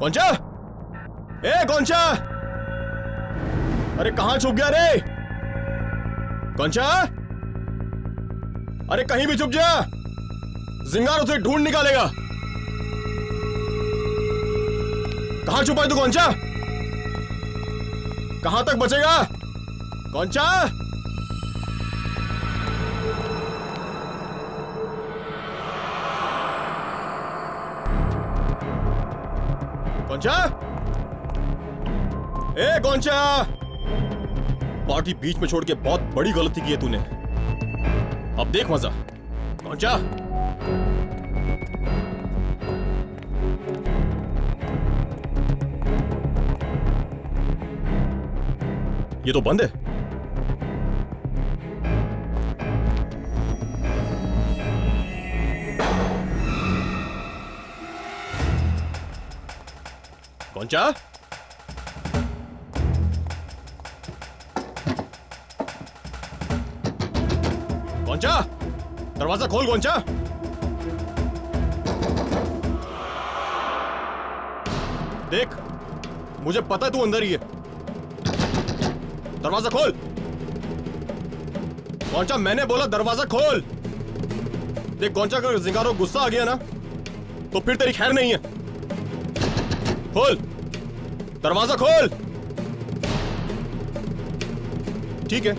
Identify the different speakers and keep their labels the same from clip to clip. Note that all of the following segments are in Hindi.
Speaker 1: कौनचा? ए कौनचा? अरे कहां छुप गया रे? कौनचा? अरे कहीं भी छुप जा, जिंगार उसे ढूंढ निकालेगा। कहां छुपा है तू कौनचा? कहां तक बचेगा कौनचा? कौनचा? ए कौनचा? पार्टी बीच में छोड़ के बहुत बड़ी गलती की है तूने। अब देख मजा। कौनचा? ये तो बंद है। कौनचा? कौनचा? दरवाजा खोल कौनचा। देख, मुझे पता है तू अंदर ही है। दरवाजा खोल कौनचा, मैंने बोला दरवाजा खोल। देख कौनचा, अगर जिंगारो गुस्सा आ गया ना तो फिर तेरी खैर नहीं है। खोल दरवाजा खोल। ठीक है,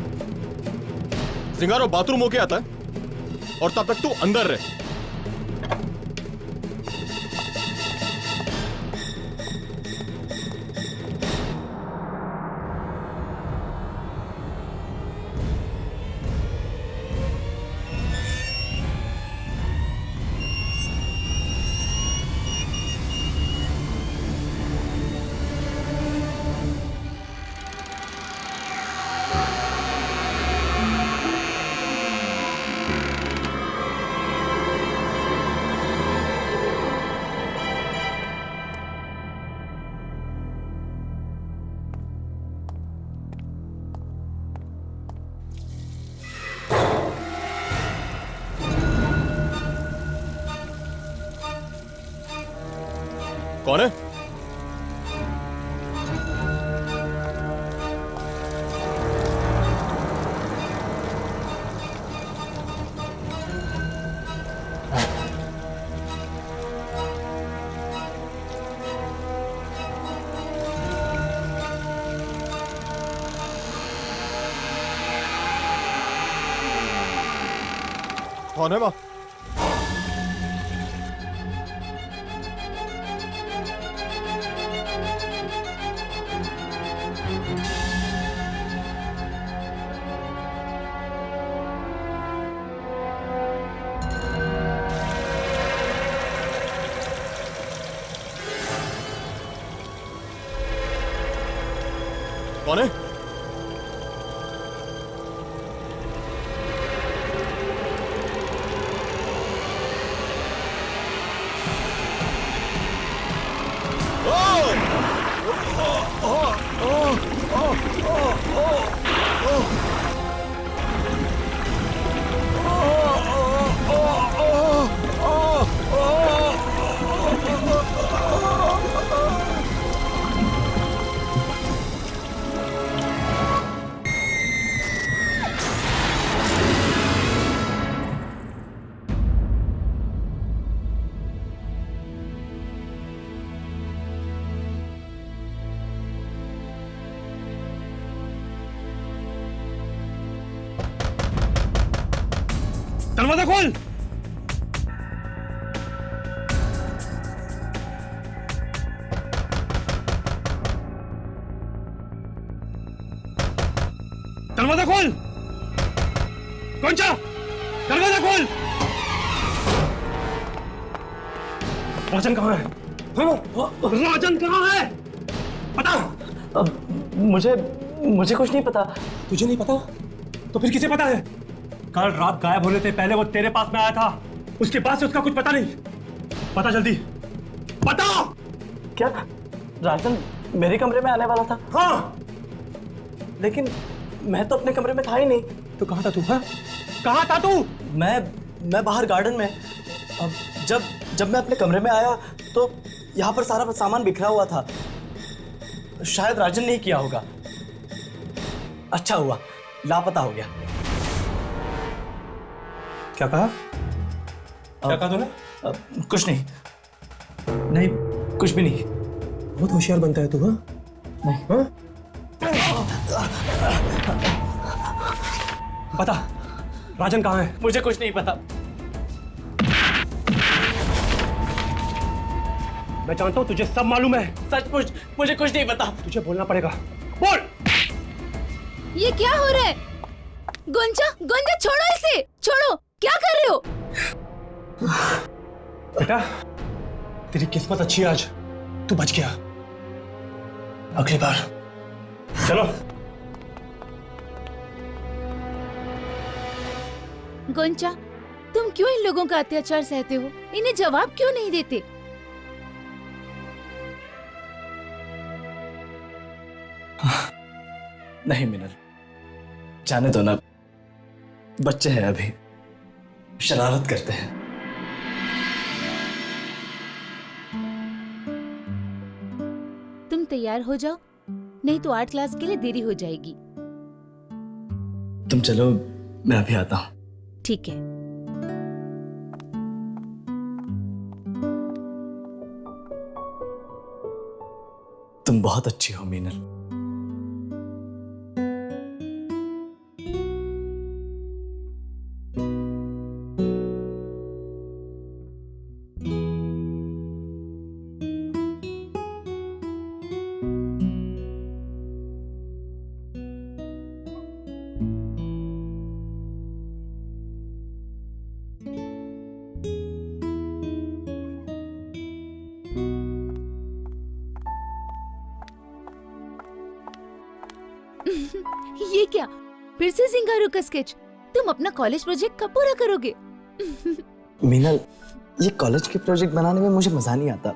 Speaker 1: जिंगारो बाथरूम होके आता है और तब तक तू अंदर रहे। कौन है? कौन है मां? कौन है? दरवाजा खोल। दरवाजा खोल कौनचा, दरवाजा खोल। राजन कहाँ है? राजन कहाँ है? पता?
Speaker 2: मुझे कुछ नहीं पता।
Speaker 3: तुझे नहीं पता तो फिर किसे पता है? कल रात गायब होने से पहले वो तेरे पास में आया था, उसके बाद से उसका कुछ पता नहीं। पता जल्दी, पता।
Speaker 2: क्या राजन मेरे कमरे में आने वाला था?
Speaker 3: हाँ,
Speaker 2: लेकिन मैं तो अपने कमरे में था ही नहीं।
Speaker 3: तो कहाँ था तू? हाँ, कहाँ था तू?
Speaker 2: मैं बाहर गार्डन में। अब जब मैं अपने कमरे में आया तो यहाँ पर सारा सामान बिखरा हुआ था। शायद राजन ने ही किया होगा। अच्छा हुआ लापता हो गया।
Speaker 3: क्या कहा? क्या कहा तूने?
Speaker 2: कुछ नहीं, नहीं कुछ भी नहीं।
Speaker 3: बहुत होशियार बनता है तू। हाँ
Speaker 2: नहीं।
Speaker 3: हाँ? पता राजन कहाँ है?
Speaker 2: मुझे कुछ नहीं पता।
Speaker 3: मैं जानता हूँ तुझे सब मालूम है।
Speaker 2: सचमुच मुझे कुछ नहीं पता।
Speaker 3: तुझे बोलना पड़ेगा। बोल।
Speaker 4: ये क्या हो रहा है? गुंजा, गुंजा छोड़ो इसे, छोड़ो। क्या कर रहे हो?
Speaker 3: बेटा तेरी किस्मत अच्छी है, आज तू बच गया। अगली बार चलो।
Speaker 4: गुंजा, तुम क्यों इन लोगों का अत्याचार सहते हो? इन्हें जवाब क्यों नहीं देते?
Speaker 2: नहीं मिनल, जाने दो ना, बच्चे हैं अभी, शरारत करते हैं।
Speaker 4: तुम तैयार हो जाओ, नहीं तो आर्ट क्लास के लिए देरी हो जाएगी।
Speaker 2: तुम चलो, मैं अभी आता हूं।
Speaker 4: ठीक है।
Speaker 2: तुम बहुत अच्छी हो मीनल।
Speaker 4: ये क्या, फिर से जिंगारो का स्केच? तुम अपना कॉलेज प्रोजेक्ट कब पूरा करोगे?
Speaker 2: मीनल, ये कॉलेज के प्रोजेक्ट बनाने में मुझे मजा नहीं आता।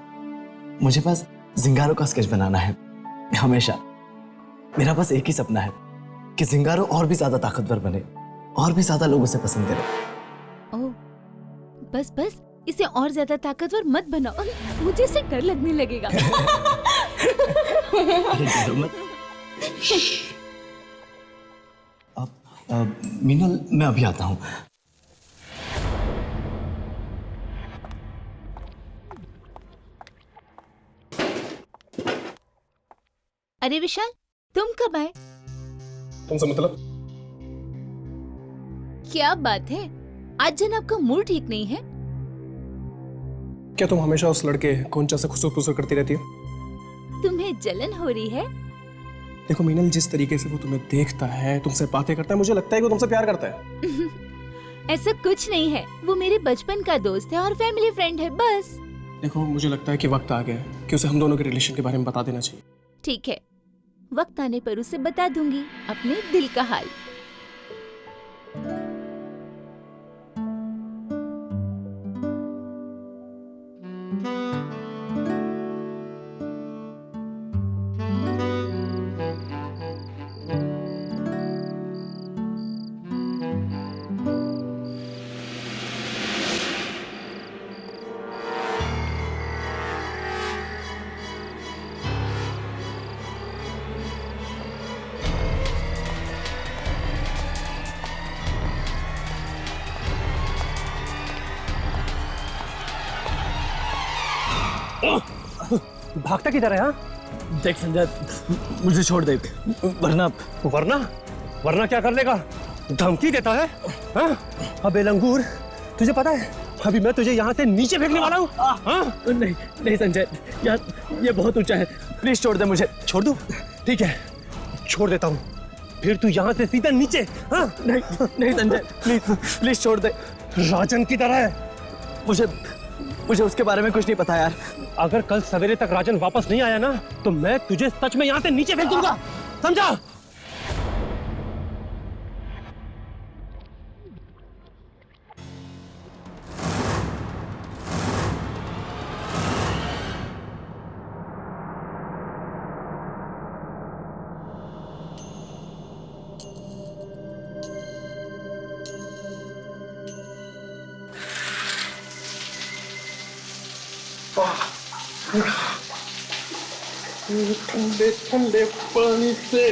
Speaker 2: मुझे बस जिंगारो का स्केच बनाना है, हमेशा। मेरा बस एक ही सपना है कि जिंगारो और भी ज्यादा ताकतवर बने, और भी ज्यादा लोग उसे पसंद करें।
Speaker 4: ओह, बस बस इसे और ज्यादा ताकतवर मत बनाओ, मुझे इससे डर लगने लगेगा।
Speaker 2: अरे डरो मत। मीनल, मैं अभी आता हूँ।
Speaker 4: अरे विशाल, तुम कब आए?
Speaker 3: तुमसे मतलब?
Speaker 4: क्या बात है, आज जनाब का मूड ठीक नहीं है?
Speaker 5: क्या तुम हमेशा उस लड़के गोंचा से खुसर फुसर करती रहती हो?
Speaker 4: तुम्हें जलन हो रही है?
Speaker 5: देखो मीनल, जिस तरीके से वो तुम्हें देखता है, तुमसे बातें करता है, मुझे लगता है कि वो तुमसे प्यार करता है।
Speaker 4: ऐसा कुछ नहीं है, वो मेरे बचपन का दोस्त है और फैमिली फ्रेंड है, बस।
Speaker 5: देखो, मुझे लगता है कि वक्त आ गया है कि उसे हम दोनों के रिलेशन के बारे में बता देना चाहिए।
Speaker 4: ठीक है, वक्त आने पर उसे बता दूंगी अपने दिल का हाल।
Speaker 3: भागता किधर है? हाँ,
Speaker 2: देख संजय, मुझे छोड़ दे, वरना
Speaker 3: वरना वरना क्या कर लेगा? धमकी देता है? हाँ? अबे लंगूर, तुझे पता है अभी मैं तुझे यहाँ से नीचे फेंकने वाला हूँ। हाँ?
Speaker 2: नहीं नहीं संजय, यार ये बहुत ऊंचा है, प्लीज छोड़ दे मुझे।
Speaker 3: छोड़ दूँ? ठीक है, छोड़ देता हूँ, फिर तू यहाँ से सीधा नीचे। हाँ?
Speaker 2: नहीं नहीं संजय, प्लीज प्लीज छोड़ दे।
Speaker 3: राजन की तरह है।
Speaker 2: मुझे उसके बारे में कुछ नहीं पता यार।
Speaker 3: अगर कल सवेरे तक राजन वापस नहीं आया ना, तो मैं तुझे सच में यहाँ से नीचे फेंक दूंगा, समझा?
Speaker 5: ठंडे ठंडे पानी से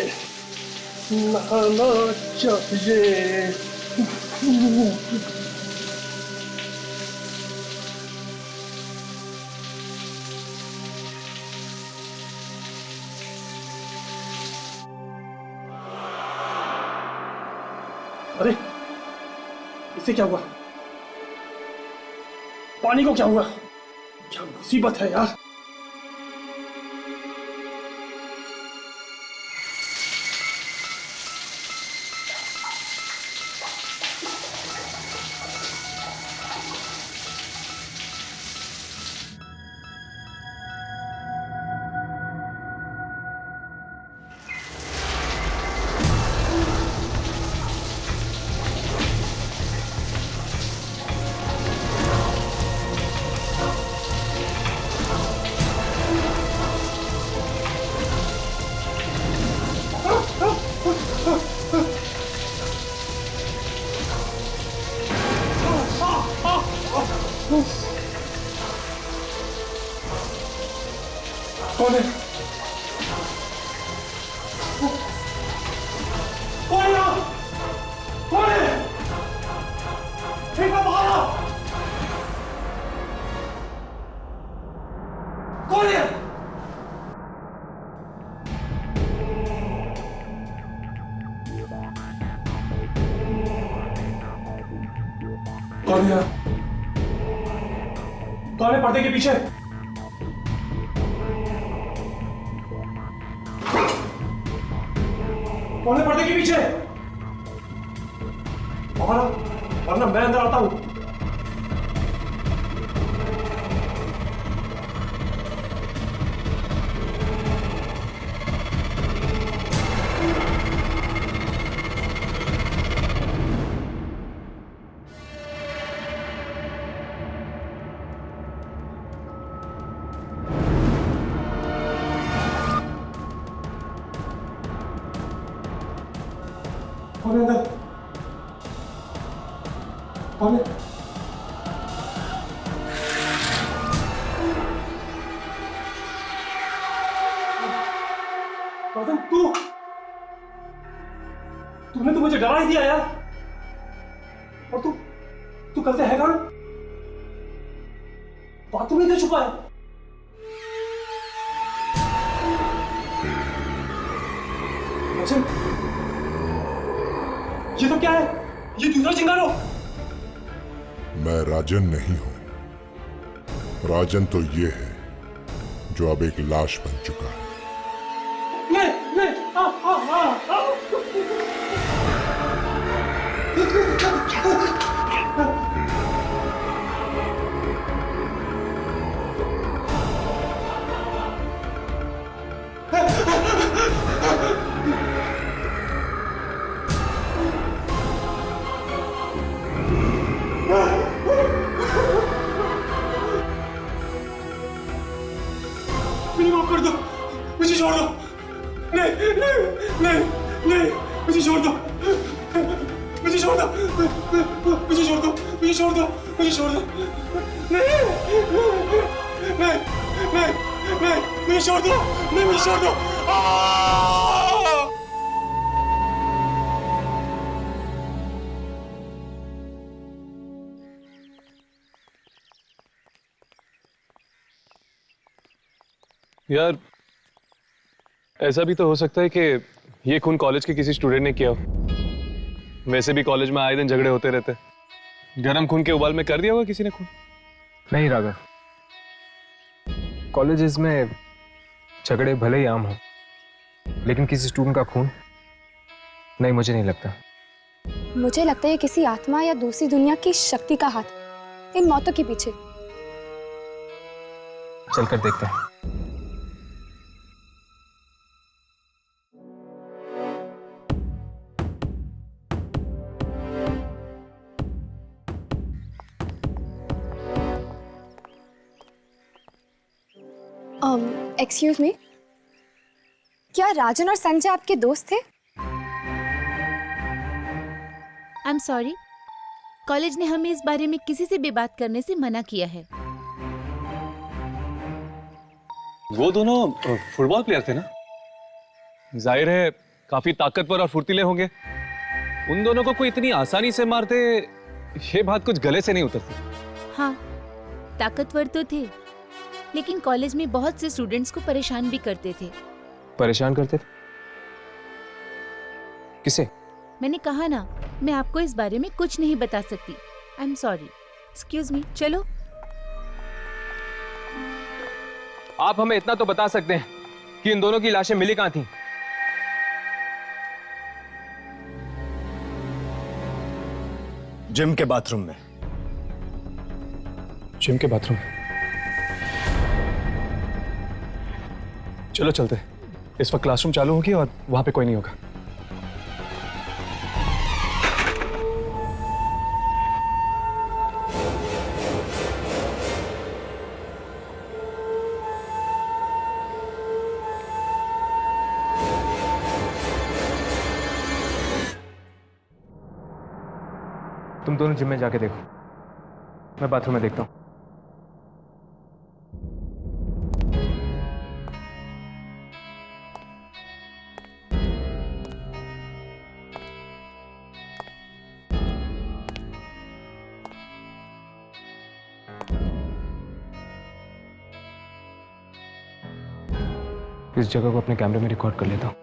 Speaker 5: नहाना चाहिए। अरे इसे क्या हुआ? पानी को क्या हुआ? क्या मुसीबत है यार। कौन है? कौन है? कौन है? एक बार बाहर आओ। कौन है? कौन है? कौन है पर्दे के पीछे? कौन है पर्दे के पीछे? वरना मैं अंदर आता हूं। कौन है अंदर? कौन है? राजन, तूने तो मुझे डरा ही दिया यार। और तू कल से है कौन? बाथरूम में क्यों छुपा है? राजन, ये तो क्या है? ये दूसरा चिंगारो।
Speaker 6: मैं राजन नहीं हूं। राजन तो ये है जो अब एक लाश बन चुका है।
Speaker 5: नहीं, मुझे माफ कर दो, मुझे छोड़ दो। नहीं, मुझे छोड़ दो, मुझे छोड़ दो, मुझे छोड़ दो, मुझे छोड़ दो, मुझे छोड़ दो। नहीं, मुझे छोड़ दो, नहीं, मुझे छोड़ दो।
Speaker 7: यार, ऐसा भी तो हो सकता है कि ये खून कॉलेज के किसी स्टूडेंट ने किया हो। वैसे भी कॉलेज में आए दिन झगड़े होते रहते। गरम खून के उबाल में कर दिया होगा किसी ने खून।
Speaker 8: नहीं राघव, कॉलेजेस में झगड़े भले ही आम हो, लेकिन किसी स्टूडेंट का खून नहीं, मुझे नहीं लगता।
Speaker 9: मुझे लगता है किसी आत्मा या दूसरी दुनिया की शक्ति का हाथ इन मौतों के पीछे।
Speaker 8: चलकर देखते हैं।
Speaker 9: एक्सक्यूज मी, क्या राजन और संजय आपके दोस्त थे?
Speaker 4: आई एम सॉरी, कॉलेज ने हमें इस बारे में किसी से भी बात करने से मना किया है।
Speaker 7: वो दोनों फुटबॉल प्लेयर थे ना? जाहिर है काफी ताकतवर और फुर्तीले होंगे। उन दोनों को कोई इतनी आसानी से मारते, ये बात कुछ गले से नहीं उतरती।
Speaker 4: हाँ, ताकतवर तो थे, लेकिन कॉलेज में बहुत से स्टूडेंट्स को परेशान भी करते थे।
Speaker 8: परेशान करते थे? किसे?
Speaker 4: मैंने कहा ना, मैं आपको इस बारे में कुछ नहीं बता सकती। I am sorry. Excuse me, चलो।
Speaker 8: आप हमें इतना तो बता सकते हैं कि इन दोनों की लाशें मिली कहां थी?
Speaker 2: जिम के बाथरूम में।
Speaker 7: जिम के बाथरूम में? चलो चलते हैं। इस वक्त क्लासरूम चालू होगी और वहां पे कोई नहीं होगा।
Speaker 8: तुम दोनों जिम में जाके देखो, मैं बाथरूम में देखता हूं। इस जगह को अपने कैमरे में रिकॉर्ड कर लेता हूं।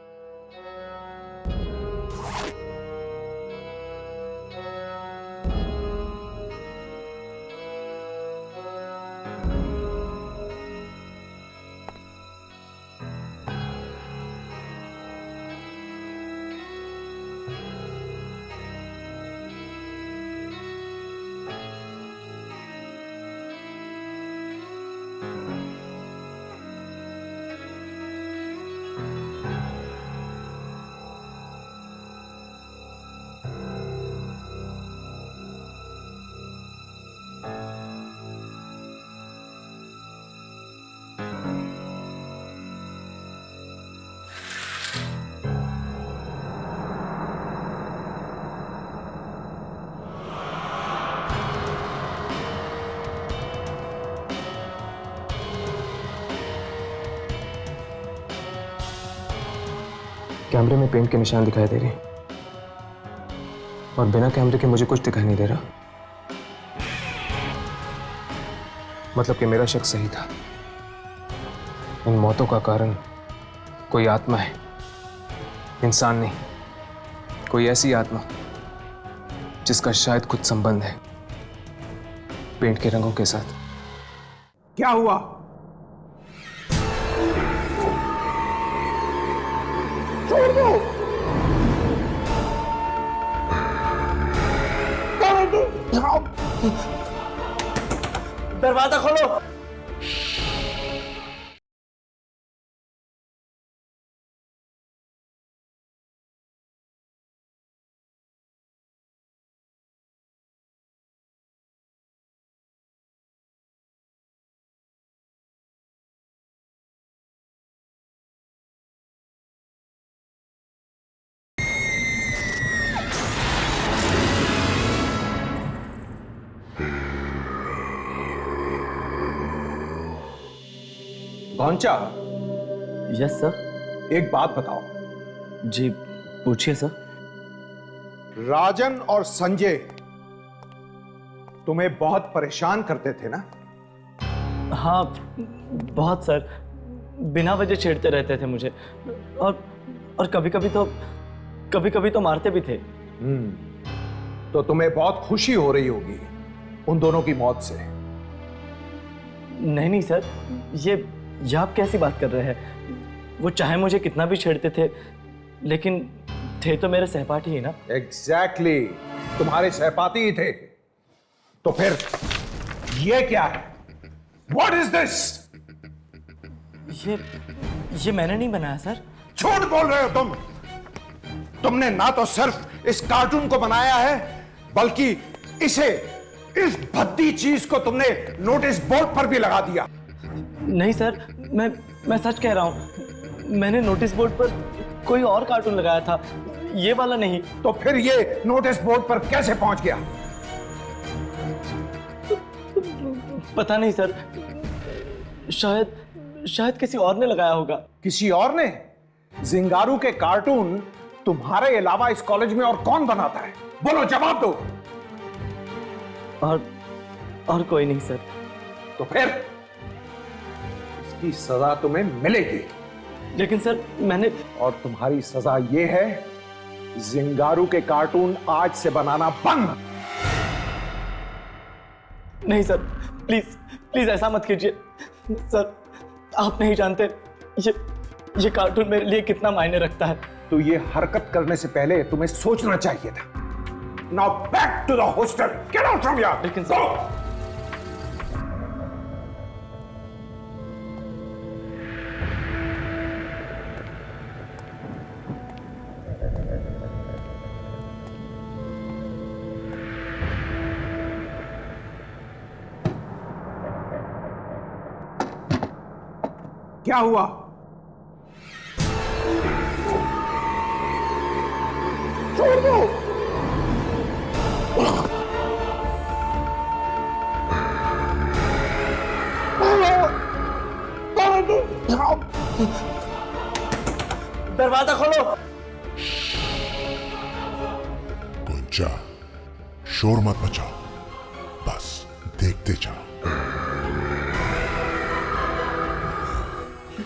Speaker 8: कैमरे में पेंट के निशान दिखाई दे रहे हैं और बिना कैमरे के मुझे कुछ दिखाई नहीं दे रहा। मतलब कि मेरा शक सही था। इन मौतों का कारण कोई आत्मा है, इंसान नहीं। कोई ऐसी आत्मा जिसका शायद कुछ संबंध है पेंट के रंगों के साथ।
Speaker 5: क्या हुआ? छोड़ दो।
Speaker 2: दरवाजा खोलो।
Speaker 5: पहुंचा?
Speaker 2: Yes sir.
Speaker 5: एक बात बताओ।
Speaker 2: जी पूछिए सर।
Speaker 5: राजन और संजय तुम्हें बहुत परेशान करते थे ना?
Speaker 2: हाँ बहुत सर, बिना वजह छेड़ते रहते थे मुझे और कभी कभी तो मारते भी थे।
Speaker 5: तो तुम्हें बहुत खुशी हो रही होगी उन दोनों की मौत से।
Speaker 2: नहीं सर, ये आप कैसी बात कर रहे हैं? वो चाहे मुझे कितना भी छेड़ते थे, लेकिन थे तो मेरे सहपाठी ही ना।
Speaker 5: एग्जैक्टली, तुम्हारे सहपाठी ही थे। तो फिर ये क्या है? What is this?
Speaker 2: ये मैंने नहीं बनाया सर।
Speaker 5: झूठ बोल रहे हो तुम। तुमने ना तो सिर्फ इस कार्टून को बनाया है, बल्कि इस भद्दी चीज को तुमने नोटिस बोर्ड पर भी लगा दिया।
Speaker 2: नहीं सर, मैं सच कह रहा हूं। मैंने नोटिस बोर्ड पर कोई और कार्टून लगाया था, ये वाला नहीं।
Speaker 5: तो फिर ये नोटिस बोर्ड पर कैसे पहुंच गया?
Speaker 2: पता नहीं सर, शायद किसी और ने लगाया होगा।
Speaker 5: किसी और ने? जिंगारू के कार्टून तुम्हारे अलावा इस कॉलेज में और कौन बनाता है? बोलो, जवाब दो।
Speaker 2: और कोई नहीं सर।
Speaker 5: तो फिर इसकी सजा तुम्हें मिलेगी।
Speaker 2: लेकिन सर मैंने...
Speaker 5: और तुम्हारी सजा यह है, जिंगारू के कार्टून आज से बनाना बंद।
Speaker 2: नहीं सर, प्लीज प्लीज ऐसा मत कीजिए सर। आप नहीं जानते ये कार्टून मेरे लिए कितना मायने रखता है।
Speaker 5: तो ये हरकत करने से पहले तुम्हें सोचना चाहिए था। Now back to the hostel, get out from here.
Speaker 2: लेकिन सर...
Speaker 5: क्या हुआ? छोड़ दो।
Speaker 2: दरवाजा खोलो।
Speaker 6: गुंजा, शोर मत मचाओ, बस देखते जाओ।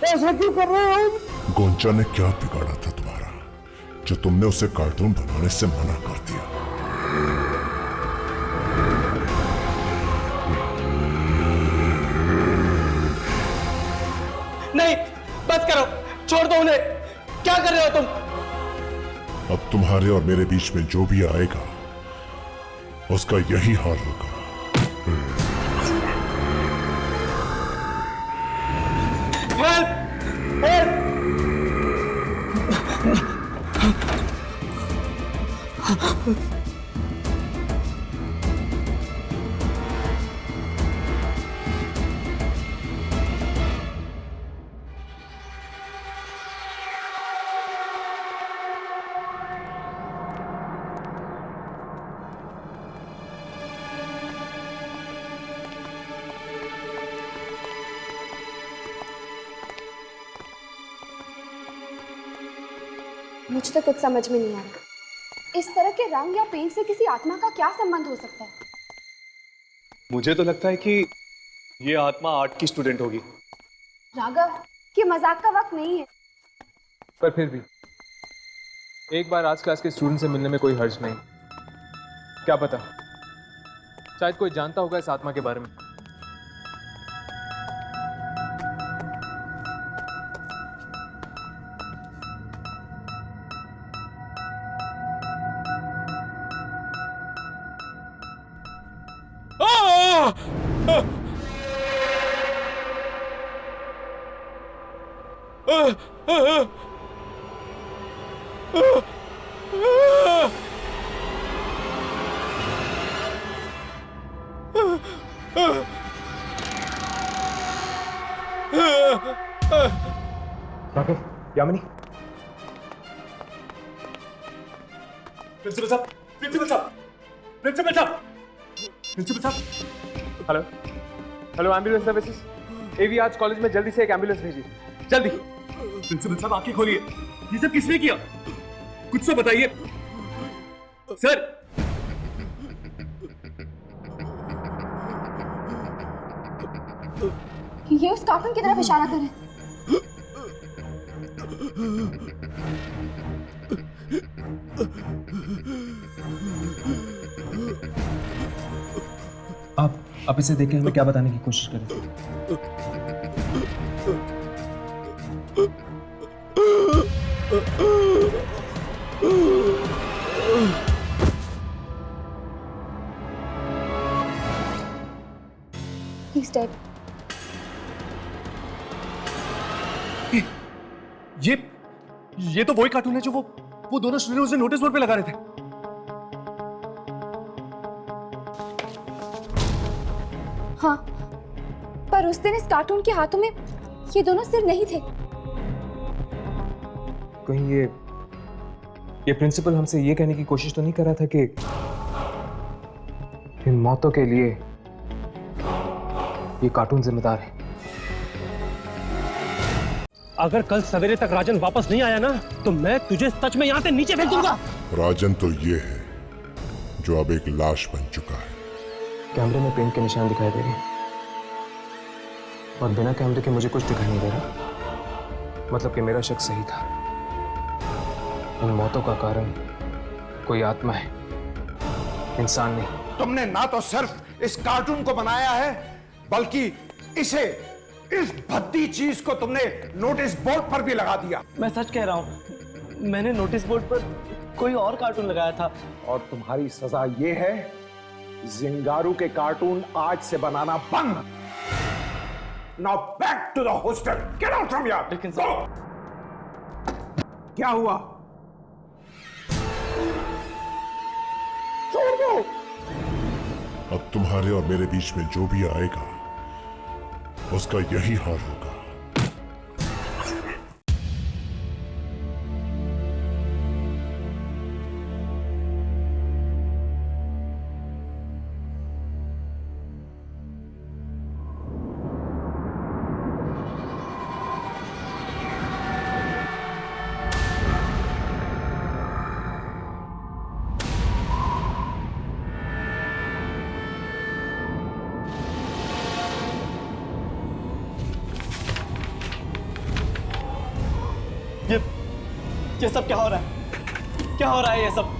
Speaker 5: ऐसा क्यों कर रहे हो?
Speaker 6: गोंचा ने क्या बिगाड़ा था तुम्हारा जो तुमने उसे कार्टून बनाने से मना कर दिया?
Speaker 2: नहीं, बस करो, छोड़ दो उन्हें। क्या कर रहे हो तुम?
Speaker 6: अब तुम्हारे और मेरे बीच में जो भी आएगा उसका यही हाल होगा।
Speaker 9: मुझे तो कुछ समझ में नहीं आ रहा। इस तरह के रंग या पेंट से किसी आत्मा का क्या संबंध हो सकता है?
Speaker 7: मुझे तो लगता है कि ये आत्मा आर्ट की स्टूडेंट होगी।
Speaker 9: राघव, ये मजाक का वक्त नहीं है।
Speaker 8: पर फिर भी एक बार आज क्लास के स्टूडेंट से मिलने में कोई हर्ज नहीं। क्या पता, शायद कोई जानता होगा इस आत्मा के बारे में।
Speaker 5: राघव, यामिनी,
Speaker 3: प्रिंसिपल साहब, प्रिंसिपल साहब, प्रिंसिपल साहब, प्रिंसिपल साहब।
Speaker 8: Hello hello, ambulance services. एवी आज कॉलेज में जल्दी से एक एम्बुलेंस भेजिए, जल्दी।
Speaker 3: प्रिंसिपल साहब, आंखें खोलिए। ये सब किसने किया? कुछ तो बताइए सर।
Speaker 9: ये उस कार्टून की तरफ इशारा कर रहे हैं।
Speaker 8: आप इसे देख के हमें क्या बताने की कोशिश करें?
Speaker 9: He's dead.
Speaker 3: ये तो वही कार्टून है जो वो दोनों स्टूडेंट उसे नोटिस बोर्ड पे लगा रहे थे।
Speaker 9: हाँ, पर उस दिन इस कार्टून के हाथों में ये दोनों सिर नहीं थे।
Speaker 8: कहीं ये प्रिंसिपल हमसे ये कहने की कोशिश तो नहीं कर रहा था कि इन मौतों के लिए ये कार्टून जिम्मेदार है?
Speaker 3: अगर कल सवेरे तक राजन वापस नहीं आया ना तो मैं तुझे सच में यहाँ से नीचे फेंक दूंगा।
Speaker 6: राजन तो ये है जो अब एक लाश बन चुका है।
Speaker 8: कैमरे में पेंट के निशान दिखाई दे रहे हैं और बिना कैमरे के मुझे कुछ दिखाई नहीं दे रहा। मतलब कि मेरा शक सही था। इन मौतों का कारण कोई आत्मा है, इंसान नहीं।
Speaker 5: तुमने ना तो सिर्फ इस कार्टून को बनाया है बल्कि इस भद्दी चीज को तुमने नोटिस बोर्ड पर भी लगा दिया।
Speaker 2: मैं सच कह रहा हूँ, मैंने नोटिस बोर्ड पर कोई और कार्टून लगाया था।
Speaker 5: और तुम्हारी सजा ये है, जिंगारू के कार्टून आज से बनाना बंद। Now back to the hostel, get out from here.
Speaker 2: लेकिन
Speaker 5: क्या हुआ? छोड़ दो।
Speaker 6: अब तुम्हारे और मेरे बीच में जो भी आएगा उसका यही हाल होगा।
Speaker 2: ये सब क्या हो रहा है? क्या हो रहा है ये सब?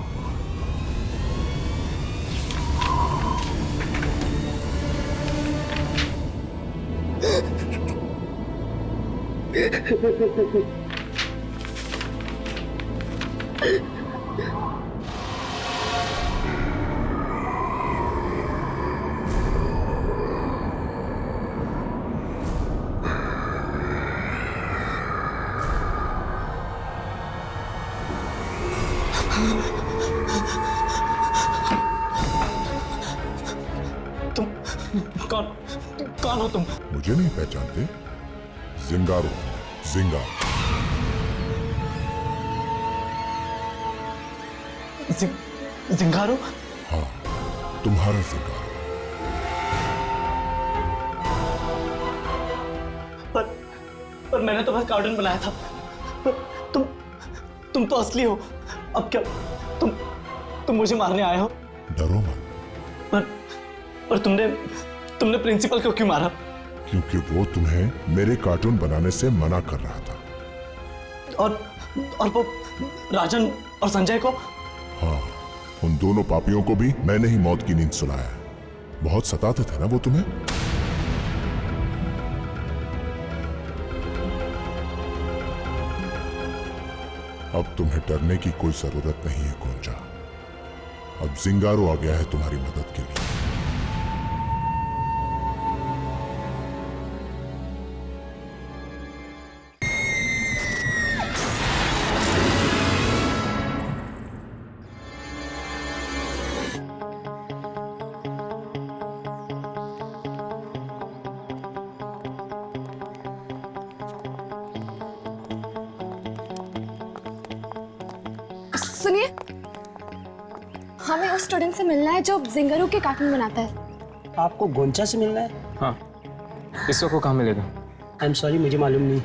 Speaker 2: कौन हो तुम?
Speaker 6: मुझे नहीं पहचानते? जिंगारो, जिंगारो।
Speaker 2: जिंगारो?
Speaker 6: हाँ, तुम्हारा जिंगारो।
Speaker 2: पर मैंने तो बस कार्टून बनाया था। पर तुम तो असली हो। अब क्या तुम मुझे मारने आए हो?
Speaker 6: डरो मत।
Speaker 2: पर तुमने प्रिंसिपल को क्यों मारा?
Speaker 6: क्योंकि वो तुम्हें मेरे कार्टून बनाने से मना कर रहा था।
Speaker 2: और वो राजन और संजय को?
Speaker 6: हाँ, उन दोनों पापियों को भी मैंने ही मौत की नींद सुलाया। बहुत सताते थे ना वो तुम्हें। अब तुम्हें डरने की कोई जरूरत नहीं है गोंजा। अब जिंगारो आ गया है तुम्हारी मदद के लिए।
Speaker 9: सुनिए, हमें उस स्टूडेंट से मिलना है जो जिंगारू के कार्टून बनाता है।
Speaker 10: आपको गोंचा से मिलना है?
Speaker 8: हाँ, इस वक्त को कहाँ मिलेगा?
Speaker 10: आई एम सॉरी, मुझे मालूम नहीं।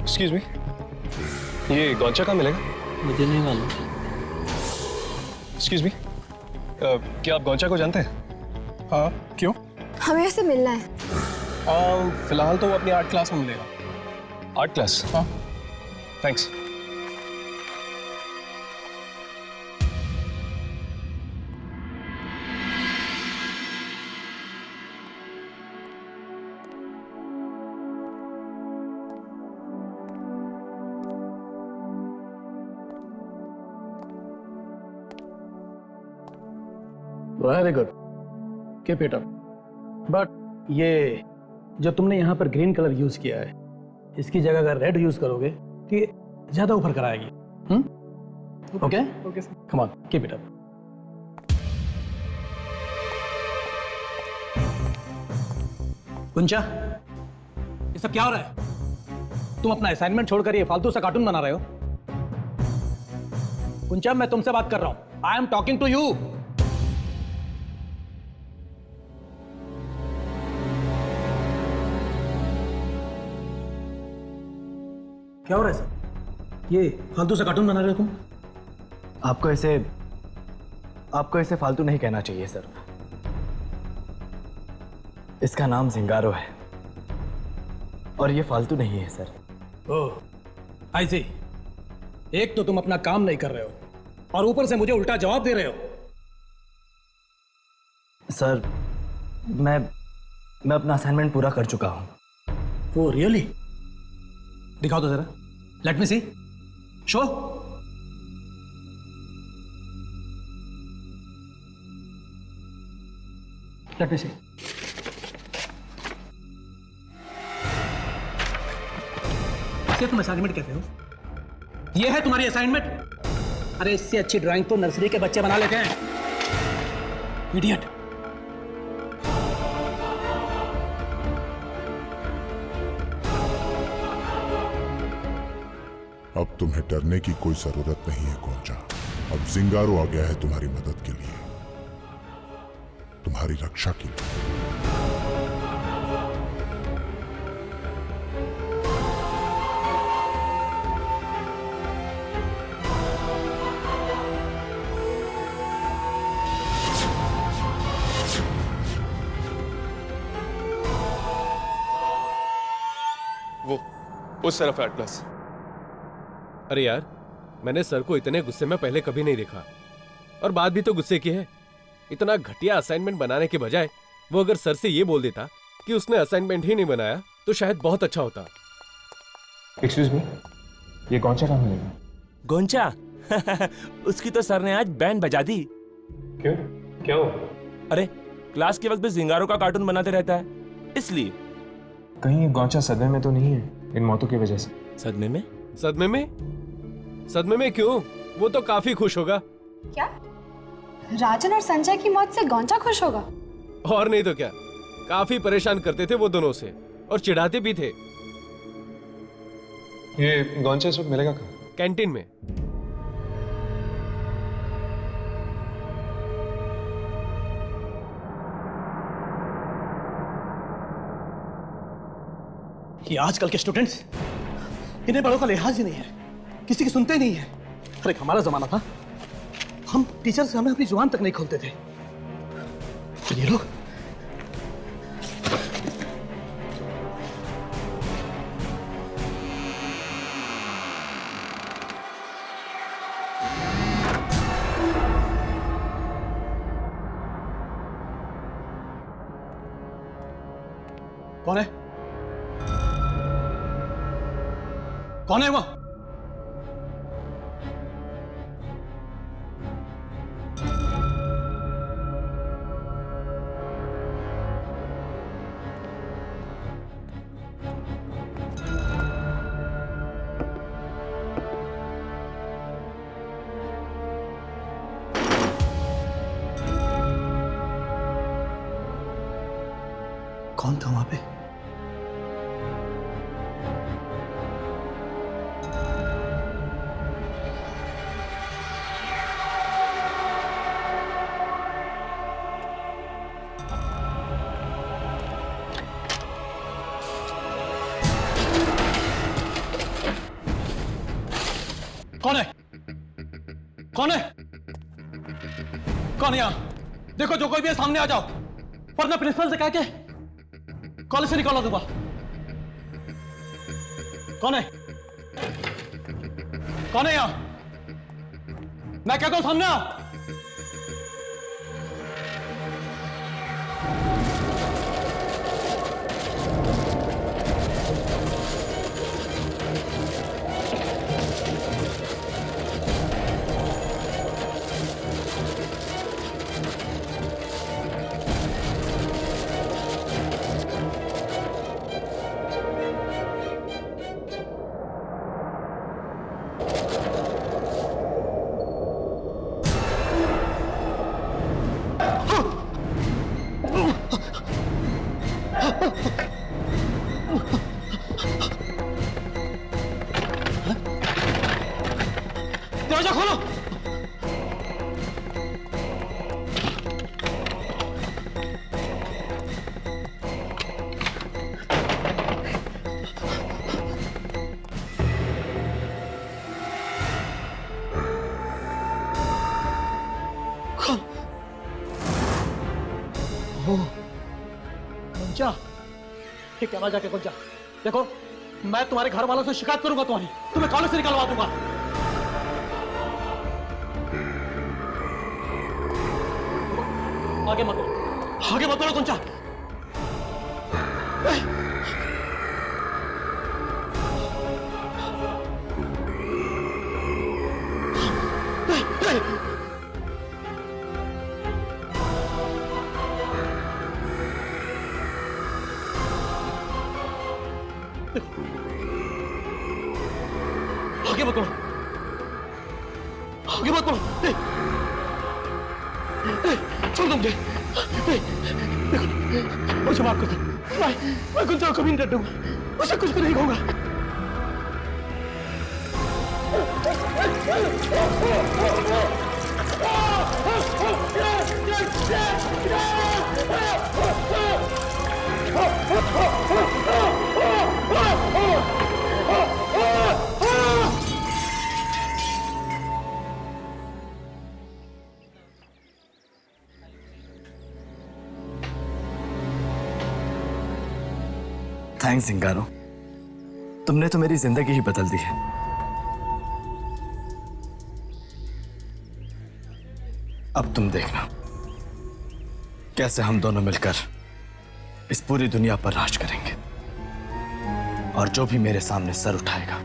Speaker 7: एक्सक्यूज मी, ये गोंचा कहाँ मिलेगा?
Speaker 10: मुझे नहीं मालूम।
Speaker 7: एक्सक्यूज मी, क्या आप गोंचा को जानते हैं?
Speaker 3: हाँ, क्यों?
Speaker 9: हमें उससे मिलना है।
Speaker 3: फिलहाल तो वो अपनी आर्ट क्लास में मिलेगा।
Speaker 7: Art class?
Speaker 3: हाँ।
Speaker 7: Thanks.
Speaker 10: Very good, keep it up. But ये जो तुमने यहाँ पर ग्रीन कलर यूज किया है, इसकी जगह अगर रेड यूज करोगे तो ये ज्यादा ऊपर कराएगी। Okay okay sir, come on, keep it up. कुंचा, ये सब क्या हो रहा है? तुम अपना असाइनमेंट छोड़कर ये फालतू सा कार्टून बना रहे हो। कुंचा, मैं तुमसे बात कर रहा हूं। I am talking to you. क्या हो रहा है सर? ये फालतू से कार्टून बना रहे हो तुम?
Speaker 2: आपको ऐसे फालतू नहीं कहना चाहिए सर। इसका नाम जिंगारो है और ये फालतू नहीं है सर।
Speaker 10: ओह आई सी। एक तो तुम अपना काम नहीं कर रहे हो और ऊपर से मुझे उल्टा जवाब दे रहे हो।
Speaker 2: सर मैं अपना असाइनमेंट पूरा कर चुका हूं।
Speaker 10: Oh really? दिखाओ तो जरा, लेट मी सी, शो। लेट मी सी। इसे तुम असाइनमेंट कहते हो? ये है तुम्हारी असाइनमेंट? अरे इससे अच्छी ड्राइंग तो नर्सरी के बच्चे बना लेते हैं। इडियट।
Speaker 6: अब तुम्हें डरने की कोई जरूरत नहीं है गोंचा। अब जिंगारो आ गया है तुम्हारी मदद के लिए, तुम्हारी रक्षा के लिए।
Speaker 7: वो उस तरफ है एटलस।
Speaker 1: अरे यार, मैंने सर को इतने गुस्से में पहले कभी नहीं देखा, और बात भी तो गुस्से की है। इतना घटिया असाइनमेंट बनाने के बजाय वो अगर सर से ये बोल देता कि उसने असाइनमेंट ही नहीं बनाया तो शायद बहुत अच्छा होता।
Speaker 8: एक्सक्यूज मी, ये गोंचा कहाँ मिलेगा?
Speaker 11: गोंचा उसकी तो सर ने आज बैंड बजा दी।
Speaker 8: क्यों? क्या हो?
Speaker 11: अरे क्लास के वक्त भी जिंगारो का कार्टून बनाते रहता है, इसलिए।
Speaker 8: कहीं ये गोंचा सदमे में तो नहीं है इन मौतों की वजह से?
Speaker 11: सदमे में?
Speaker 1: सदमे में क्यों? वो तो काफी खुश होगा।
Speaker 9: क्या राजन और संजय की मौत से गोंचा खुश होगा?
Speaker 1: और नहीं तो क्या, काफी परेशान करते थे वो दोनों से और चिढ़ाते भी थे।
Speaker 7: ये गोंचा इस वक्त मिलेगा कहाँ?
Speaker 1: कैंटीन में।
Speaker 10: कि आजकल के स्टूडेंट्स, इन्हें बड़ों का लिहाज ही नहीं है, किसी की सुनते ही नहीं है। अरे हमारा जमाना था, हम टीचर से हमें अपनी जुबान तक नहीं खोलते थे। ये लोग कौन है? कौन है वो? कौन था वहां पे? कौन है? कौन है? कौन है यहां? देखो जो कोई भी है सामने आ जाओ, वरना प्रिंसिपल से कह के कॉलेज से निकालो दूंगा। कौन है? कौन है यहां? मैं कहता हूं सामने आओ। गुंजा, ठीक है, जाके गुंजा, देखो मैं तुम्हारे घर वालों से शिकायत करूंगा, तुम्हें कॉलेज से निकलवा दूंगा। आगे मत बढ़ो गुंजा। आगे मत बढ़ो, आगे मत बढ़ो। छोड़ दो मुझे, मुझे माफ कर दो। मैं गुंजा को कभी नहीं डरूंगा, उसे कुछ भी नहीं कहूंगा।
Speaker 2: थैंक्स जिंगारो, तुमने तो मेरी जिंदगी ही बदल दी है। अब तुम देखना कैसे हम दोनों मिलकर इस पूरी दुनिया पर राज करेंगे, और जो भी मेरे सामने सर उठाएगा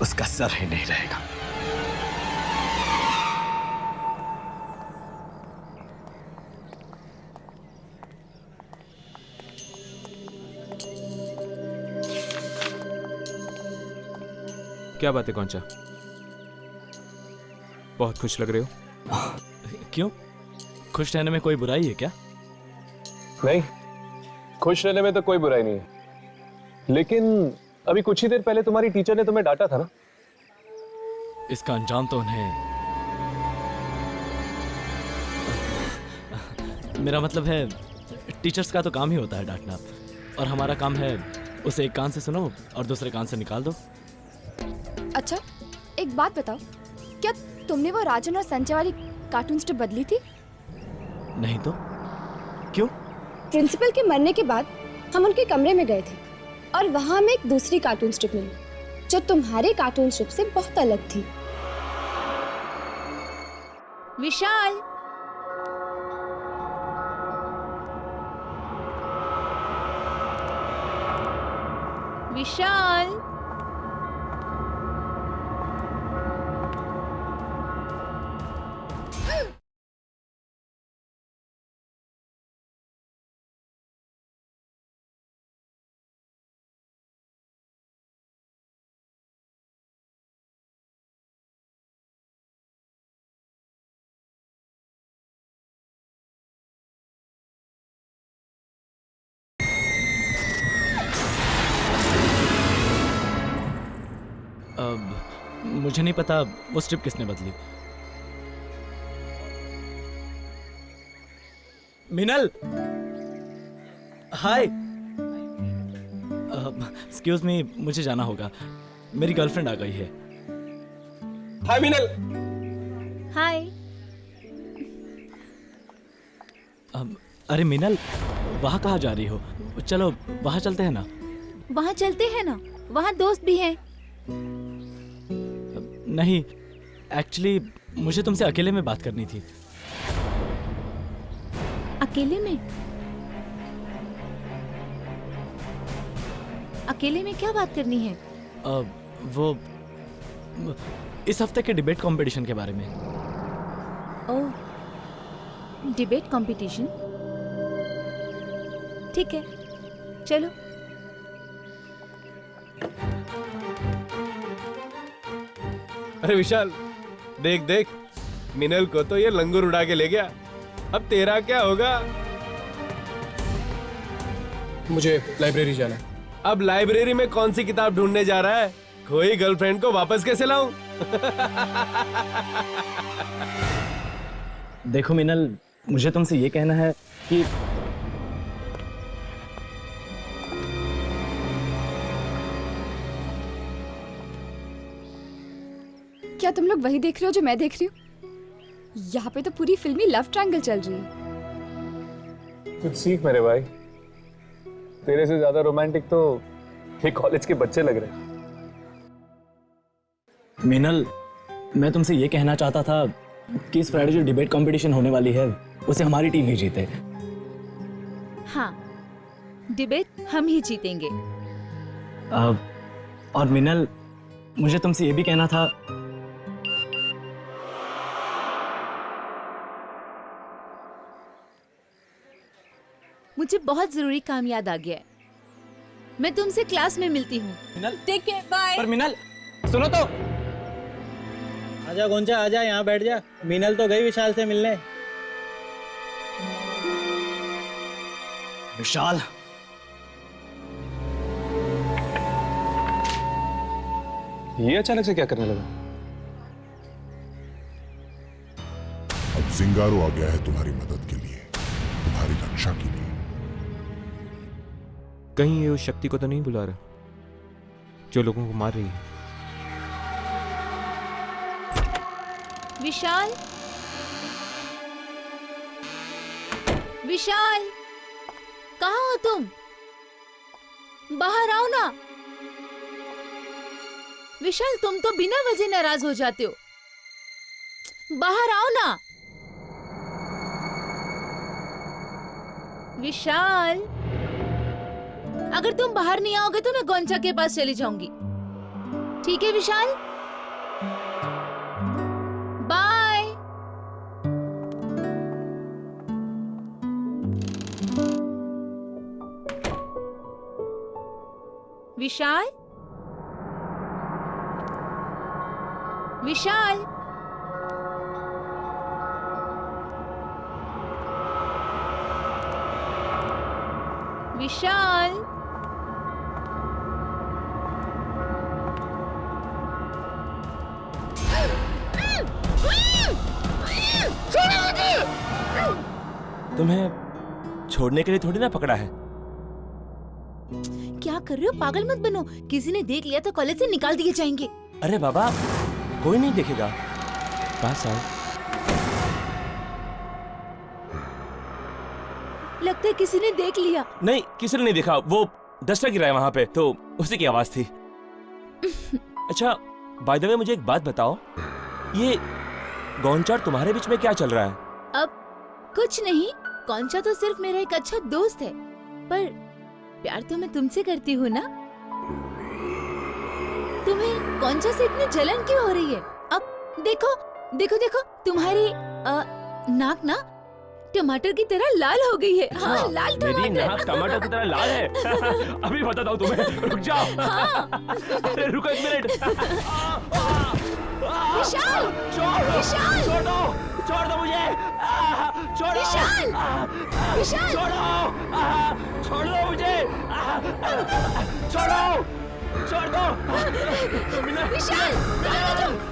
Speaker 2: उसका सर ही नहीं रहेगा।
Speaker 8: क्या बात है कौंचा? बहुत खुश लग रहे हो।
Speaker 7: क्यों? खुश रहने में कोई बुराई है क्या?
Speaker 8: नहीं, खुश रहने में तो कोई बुराई नहीं है, लेकिन अभी कुछ ही देर पहले तुम्हारी टीचर ने तुम्हें डांटा था ना।
Speaker 7: इसका अंजाम तो उन्हें, मेरा मतलब है टीचर्स का तो काम ही होता है डांटना, और हमारा काम है उसे एक कान से सुनो और दूसरे कान से निकाल दो।
Speaker 9: अच्छा, एक बात बताओ, क्या तुमने वो राजन और संजय वाली कार्टून स्ट्रिप बदली थी?
Speaker 7: नहीं तो क्यों?
Speaker 9: प्रिंसिपल के मरने के बाद हम उनके कमरे में गए थे और वहां हमें एक दूसरी कार्टून स्ट्रिप मिली जो तुम्हारे कार्टून स्ट्रिप से बहुत अलग थी।
Speaker 4: विशाल, विशाल,
Speaker 7: मुझे नहीं पता वो स्ट्रिप किसने बदली। मिनल, हाय। एक्सक्यूज मी, मुझे जाना होगा, मेरी गर्लफ्रेंड आ गई है।
Speaker 1: हाय मिनल।
Speaker 4: हाय।
Speaker 7: अरे मिनल, वहाँ कहाँ जा रही हो? चलो वहाँ चलते हैं ना।
Speaker 4: वहाँ चलते हैं ना, वहाँ दोस्त भी हैं।
Speaker 7: नहीं, एक्चुअली मुझे तुमसे अकेले में बात करनी थी।
Speaker 4: अकेले में? अकेले में क्या बात करनी है?
Speaker 7: वो इस हफ्ते के डिबेट कंपटीशन के बारे में।
Speaker 4: ओह, डिबेट कंपटीशन? ठीक है, चलो।
Speaker 1: अरे विशाल, देख देख, मिनल को तो ये लंगूर उड़ा के ले गया। अब तेरा क्या होगा?
Speaker 8: मुझे लाइब्रेरी जाना है।
Speaker 1: अब लाइब्रेरी में कौन सी किताब ढूंढने जा रहा है? खोई गर्लफ्रेंड को वापस कैसे लाऊं?
Speaker 2: देखो मिनल, मुझे तुमसे ये कहना है कि
Speaker 9: क्या तुम लोग वही देख रहे हो जो मैं देख रही हूँ? यहाँ पे तो पूरी फिल्मी लव ट्रायंगल चल रही है।
Speaker 7: कुछ सीख मेरे भाई, तेरे से ज्यादा रोमांटिक तो ये कॉलेज के बच्चे लग रहे हैं।
Speaker 2: मीनल, मैं तुमसे ये कहना चाहता था कि इस फ्राइडे जो डिबेट कंपटीशन होने वाली है उसे हमारी टीम ही जीते।
Speaker 4: हाँ, डिबेट हम ही जीतेंगे।
Speaker 2: और मीनल, मुझे तुमसे ये भी कहना था,
Speaker 4: मुझे बहुत जरूरी काम याद आ गया है। मैं तुमसे क्लास में मिलती हूँ।
Speaker 12: Take care, bye.
Speaker 2: पर मीनल सुनो तो।
Speaker 10: आजा गोंजा, आजा यहाँ बैठ जा। मीनल तो गई विशाल से मिलने।
Speaker 2: विशाल,
Speaker 7: ये अचानक से क्या करने लगा?
Speaker 6: अब जिंगारो आ गया है तुम्हारी मदद के लिए, तुम्हारी रक्षा के लिए।
Speaker 11: कहीं ये उस शक्ति को तो नहीं बुला रहा जो लोगों को मार रही है?
Speaker 4: विशाल, विशाल, कहाँ हो तुम? बाहर आओ ना। विशाल, तुम तो बिना वजह नाराज हो जाते हो। बाहर आओ ना। विशाल, अगर तुम बाहर नहीं आओगे तो मैं गोंचा के पास चली जाऊंगी। ठीक है विशाल? बाय। विशाल, विशाल, विशाल,
Speaker 11: तुम्हें छोड़ने के लिए थोड़ी ना पकड़ा है।
Speaker 4: क्या कर रहे हो? पागल मत बनो। किसी ने देख लिया तो कॉलेज से निकाल दिए जाएंगे।
Speaker 11: अरे बाबा, कोई नहीं देखेगा। पास आओ।
Speaker 4: लगता है किसी ने देख लिया।
Speaker 11: नहीं, किसी ने नहीं देखा। वो डस्टर गिरा है वहां पे, तो उसी की आवाज थी। अच्छा, बाय द वे मुझे एक बात बताओ, ये गोंचा और तुम्हारे बीच में क्या चल रहा है?
Speaker 4: अब कुछ नहीं, गोंचा तो सिर्फ मेरा एक अच्छा दोस्त है, पर प्यार तो मैं तुमसे करती हूँ ना। तुम्हें गोंचा से इतनी जलन क्यों हो रही है? अब देखो देखो देखो, तुम्हारी नाक ना टमाटर की तरह लाल हो गई है। हाँ, लाल टमाटर।
Speaker 11: मेरी नाक टमाटर की तरह लाल है। अभी बताता हूँ तुम्हें, रुक जाओ। अरे रुको एक मिनट।
Speaker 4: विशाल, विशाल,
Speaker 11: छोड़ दो, छोड़ दो मुझे। छोड़ो,
Speaker 4: विशाल, विशाल,
Speaker 11: छोड़ दो मुझे। छोड़ो, छोड़ दो।
Speaker 4: विशाल,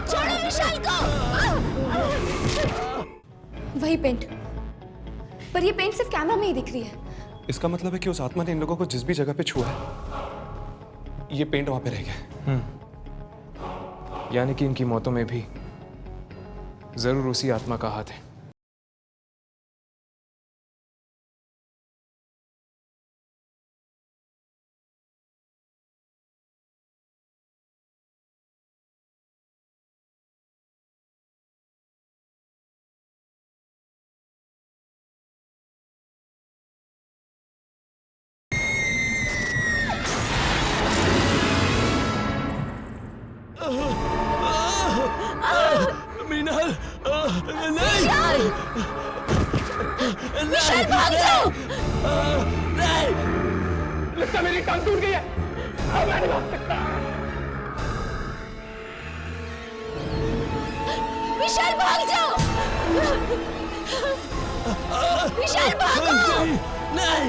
Speaker 4: छोड़ो विशाल को।
Speaker 9: वही पेंट, पर ये पेंट सिर्फ कैमरा में ही दिख रही है।
Speaker 8: इसका मतलब है कि उस आत्मा ने इन लोगों को जिस भी जगह पे छुआ है, ये पेंट वहां पे रह गया।
Speaker 7: यानी कि इनकी मौतों में भी जरूर उसी आत्मा का हाथ है।
Speaker 11: मीनल,
Speaker 4: विशाल, विशाल भाग जाओ।
Speaker 11: नहीं, लगता मेरी टांग टूट गई है। अब मैं नहीं भाग सकता।
Speaker 4: विशाल भाग जाओ। विशाल भागो।
Speaker 11: नहीं,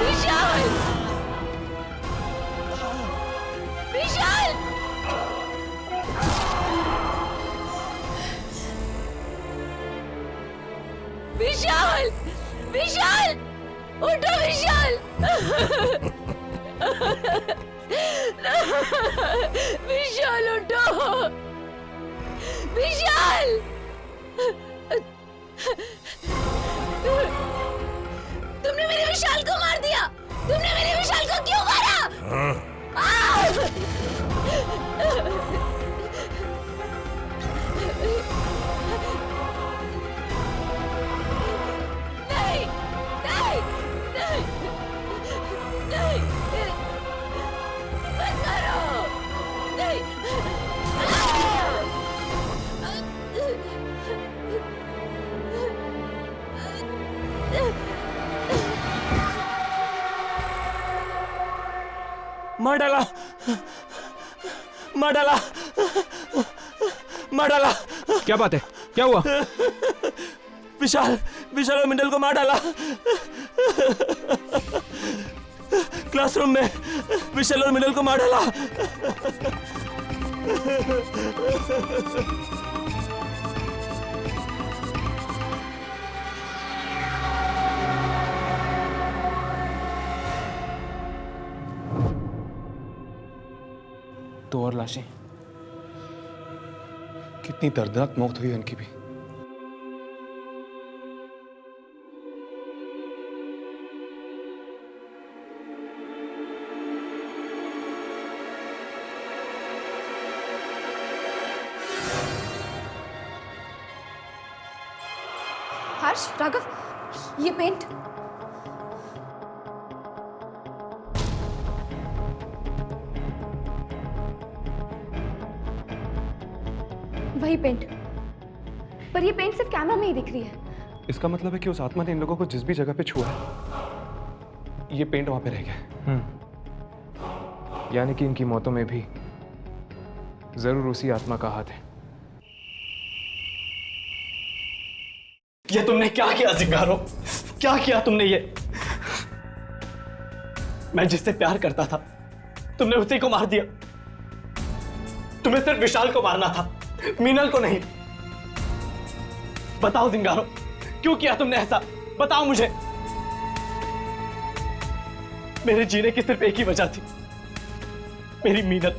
Speaker 4: विशाल, विशाल, विशाल, विशाल, उठो विशाल। विशाल उठो, विशाल।
Speaker 11: मार डाला, मार डाला, मार डाला।
Speaker 8: क्या बात है, क्या हुआ?
Speaker 11: विशाल, विशाल और मिंडल को मार डाला क्लासरूम में। विशाल और मिंडल को मार डाला।
Speaker 8: तो और लाशें, कितनी दर्दनाक मौत हुई उनकी भी।
Speaker 9: हर्ष, राघव, ये पेंट। वही पेंट, पर ये पेंट सिर्फ कैमरा में ही दिख रही है।
Speaker 7: इसका मतलब है कि उस आत्मा ने इन लोगों को जिस भी जगह पे छुआ है, ये पेंट वहां पे रह गया।
Speaker 8: यानी कि इनकी मौतों में भी जरूर उसी आत्मा का हाथ है।
Speaker 2: ये तुमने क्या किया जिंगारो? क्या किया तुमने ये? मैं जिससे प्यार करता था तुमने उसी को मार दिया। तुम्हें सिर्फ विशाल को मारना था, मीनल को नहीं। बताओ जिंगारो, क्यों किया तुमने ऐसा? बताओ मुझे। मेरे जीने की सिर्फ एक ही वजह थी, मेरी मीनल,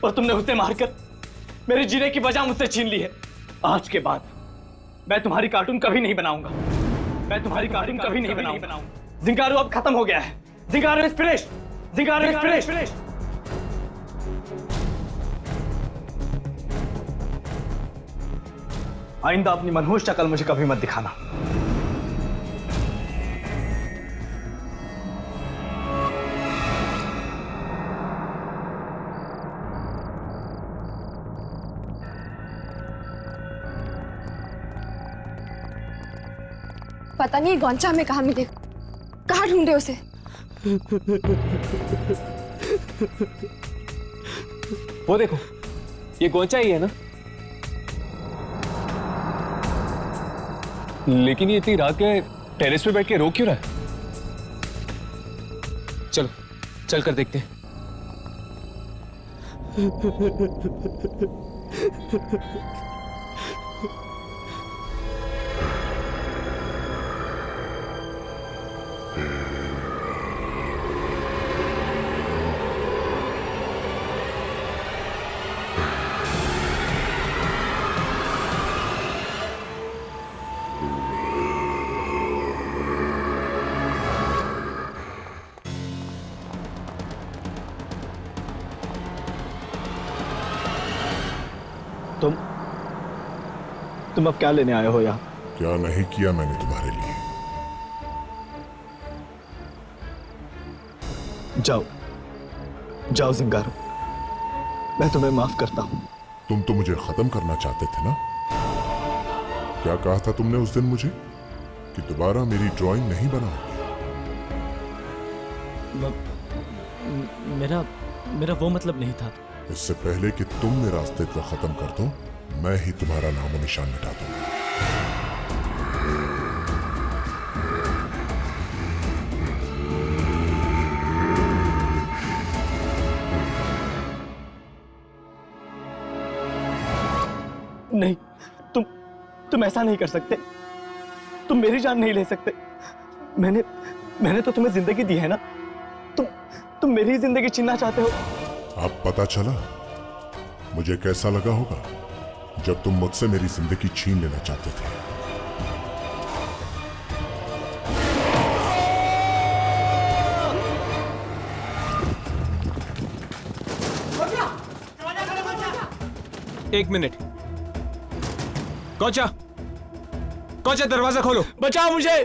Speaker 2: और तुमने उसे मारकर मेरे जीने की वजह मुझसे छीन ली है। आज के बाद मैं तुम्हारी कार्टून कभी नहीं बनाऊंगा। मैं तुम्हारी कार्टून कभी नहीं बनाऊंगा। जिंगारो अब खत्म हो गया है। Jingaro is finished. Jingaro is finished. आइंदा अपनी मनहूस शक्ल मुझे कभी मत दिखाना।
Speaker 9: पता नहीं गौंचा में कहाँ मिले, कहाँ ढूंढे उसे।
Speaker 8: वो देखो, ये गोंचा ही है ना? लेकिन ये इतनी रात के टेरेस पे बैठ के रो क्यों रहा है? चलो चल कर देखते हैं।
Speaker 2: तुम अब क्या लेने आए हो यहाँ?
Speaker 6: क्या नहीं किया मैंने तुम्हारे लिए?
Speaker 2: जाओ जाओ जिंगारो, मैं तुम्हें माफ करता हूँ।
Speaker 6: तुम तो मुझे खत्म करना चाहते थे ना? क्या कहा था तुमने उस दिन मुझे कि दोबारा मेरी ड्राइंग नहीं बनाओगे?
Speaker 12: मेरा वो मतलब नहीं था।
Speaker 6: इससे पहले कि तुम मेरा अस्तित्व खत्म कर दो, मैं ही तुम्हारा नामो निशान मिटा दूंगा।
Speaker 2: नहीं, तुम ऐसा नहीं कर सकते। तुम मेरी जान नहीं ले सकते। मैंने तो तुम्हें जिंदगी दी है ना। तुम मेरी ही जिंदगी छीनना चाहते हो।
Speaker 6: अब पता चला मुझे कैसा लगा होगा जब तुम मुझसे मेरी जिंदगी छीन लेना चाहते थे।
Speaker 8: एक मिनट, गोंचा, गोंचा दरवाजा खोलो।
Speaker 2: बचाओ मुझे,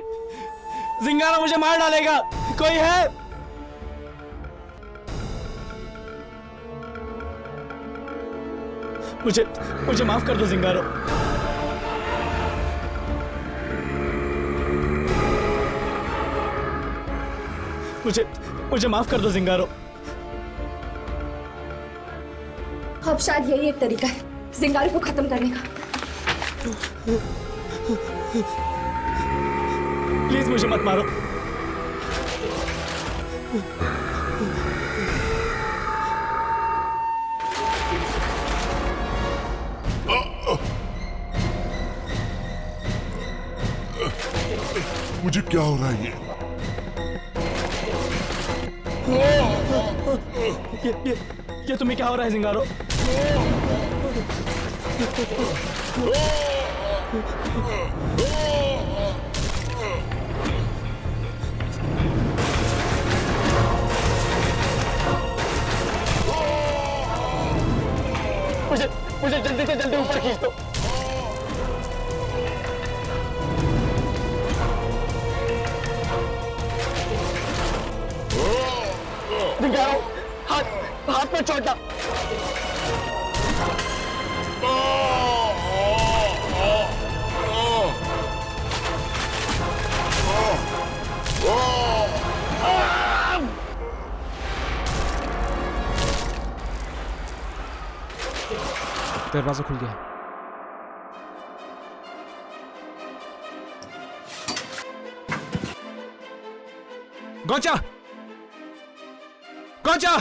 Speaker 2: जिंगारो मुझे मार डालेगा। कोई है? मुझे माफ कर दो जिंगारो। मुझे माफ कर दो जिंगारो।
Speaker 9: शायद यही एक तरीका है जिंगारो को खत्म करने का।
Speaker 12: प्लीज मुझे मत मारो।
Speaker 6: मुझे क्या हो रहा है
Speaker 12: ये तुम्हें क्या हो रहा है जिंगारो? मुझे जल्दी से जल्दी ऊपर खींच दो। जिंगारो, हाथ में छोटा।
Speaker 8: दरवाजा खुल गया।
Speaker 7: गौचा! गौचा!